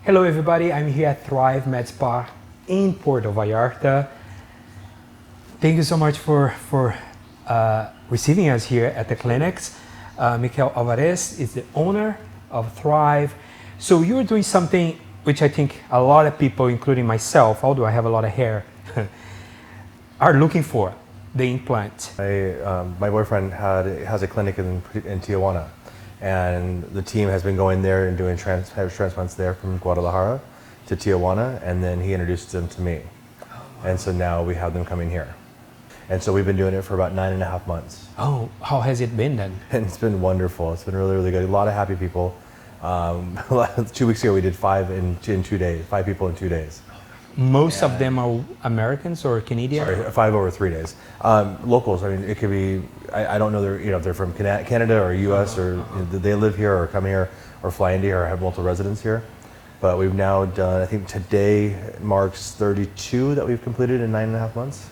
Hello everybody, I'm here at Thrive MedSpa in Puerto Vallarta. Thank you so much for receiving us here at the clinics. Mikel Alvarez is the owner of Thrive. So you're doing something which I think a lot of people, including myself, although I have a lot of hair, are looking for, the implant. My boyfriend has a clinic in Tijuana, and the team has been going there and doing transplants there from Guadalajara to Tijuana, and then he introduced them to me. And so now we have them coming here. And so we've been doing it for about 9.5 months. Oh, how has it been then? And it's been wonderful. It's been really, really good. A lot of happy people. 2 weeks ago we did 5 in 2 days, 5 people in 2 days. Most of them are Americans or Canadian? Sorry, 5 over 3 days. Locals. I mean, it could be. I don't know. If they're from Canada or U.S. or they live here or come here or fly into here or have multiple residents here. But we've now done. I think today marks 32 that we've completed in 9.5 months.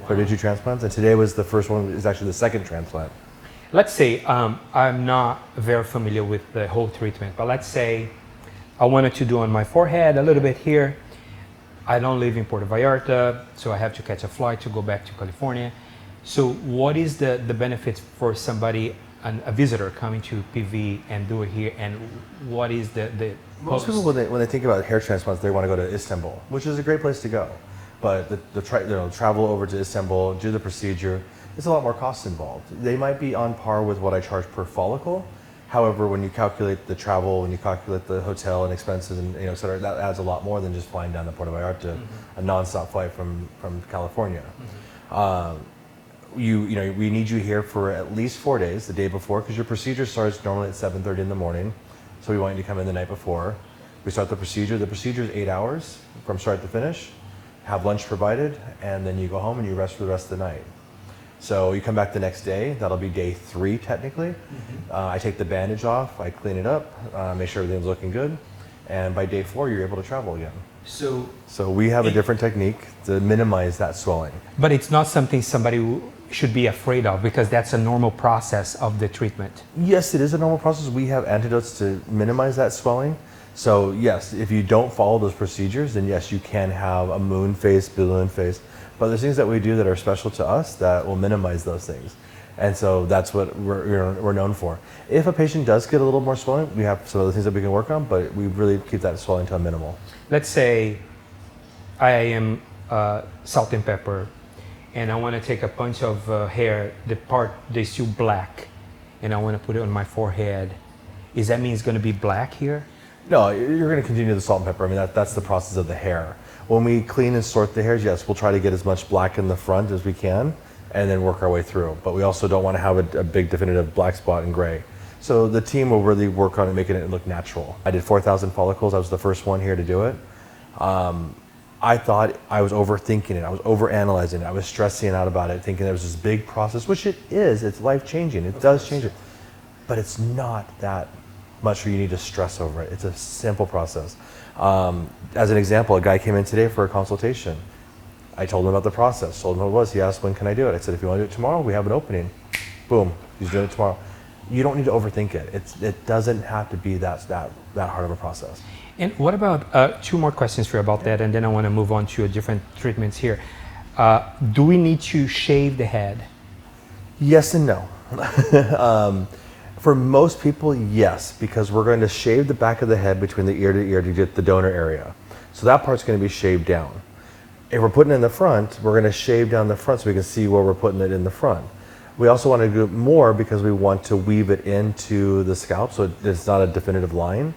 Wow. 32 transplants, and today was the first one. Is actually the second transplant. Let's say I'm not very familiar with the whole treatment, but let's say I wanted to do on my forehead, a little bit here. I don't live in Puerto Vallarta, so I have to catch a flight to go back to California. So what is the benefits for somebody, a visitor coming to PV and do it here, and what is the most people when they think about hair transplants, they want to go to Istanbul, which is a great place to go. But travel over to Istanbul, do the procedure, it's a lot more cost involved. They might be on par with what I charge per follicle. However, when you calculate the travel, when you calculate the hotel and expenses, and et cetera, that adds a lot more than just flying down to Puerto Vallarta, a nonstop flight from California. We need you here for at least 4 days, the day before, because your procedure starts normally at 7:30 in the morning. So we want you to come in the night before. We start the procedure. The procedure is 8 hours from start to finish. Have lunch provided, and then you go home and you rest for the rest of the night. So you come back the next day. That'll be day 3 technically. I take the bandage off, I clean it up, make sure everything's looking good, and by day 4 you're able to travel again. So we have a different technique to minimize that swelling. But it's not something somebody should be afraid of, because that's a normal process of the treatment. Yes, it is a normal process. We have antidotes to minimize that swelling. So yes, if you don't follow those procedures, then yes, you can have a moon face, balloon face. But there's things that we do that are special to us that will minimize those things. And so that's what we're known for. If a patient does get a little more swelling, we have some other things that we can work on, but we really keep that swelling to a minimal. Let's say I am salt and pepper, and I want to take a bunch of hair, the part that's still black, and I want to put it on my forehead. Is that mean it's going to be black here? No, you're going to continue the salt and pepper. I mean, that's the process of the hair. When we clean and sort the hairs, yes, we'll try to get as much black in the front as we can and then work our way through. But we also don't want to have a big definitive black spot in gray. So the team will really work on making it look natural. I did 4,000 follicles. I was the first one here to do it. I thought I was overthinking it. I was overanalyzing it. I was stressing out about it, thinking there was this big process, which it is. It's life-changing. It does change it. But it's not that much where you need to stress over it. It's a simple process. As an example, a guy came in today for a consultation. I told him about the process, told him what it was. He asked, when can I do it? I said, if you want to do it tomorrow, we have an opening. Boom, he's doing it tomorrow. You don't need to overthink it. It doesn't have to be that hard of a process. And what about, 2 more questions for you about that, and then I want to move on to different treatments here. Do we need to shave the head? Yes and no. For most people, yes, because we're going to shave the back of the head between the ear to ear to get the donor area. So that part's going to be shaved down. If we're putting it in the front, we're going to shave down the front so we can see where we're putting it in the front. We also want to do more because we want to weave it into the scalp so it's not a definitive line.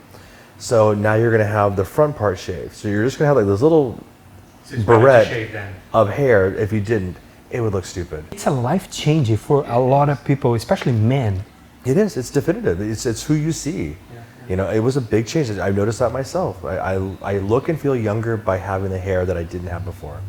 So now you're going to have the front part shaved. So you're just going to have like this little barrette of hair. If you didn't, it would look stupid. It's a life changing for a lot of people, especially men. It is. It's definitive. It's who you see. It was a big change. I've noticed that myself. I look and feel younger by having the hair that I didn't have before.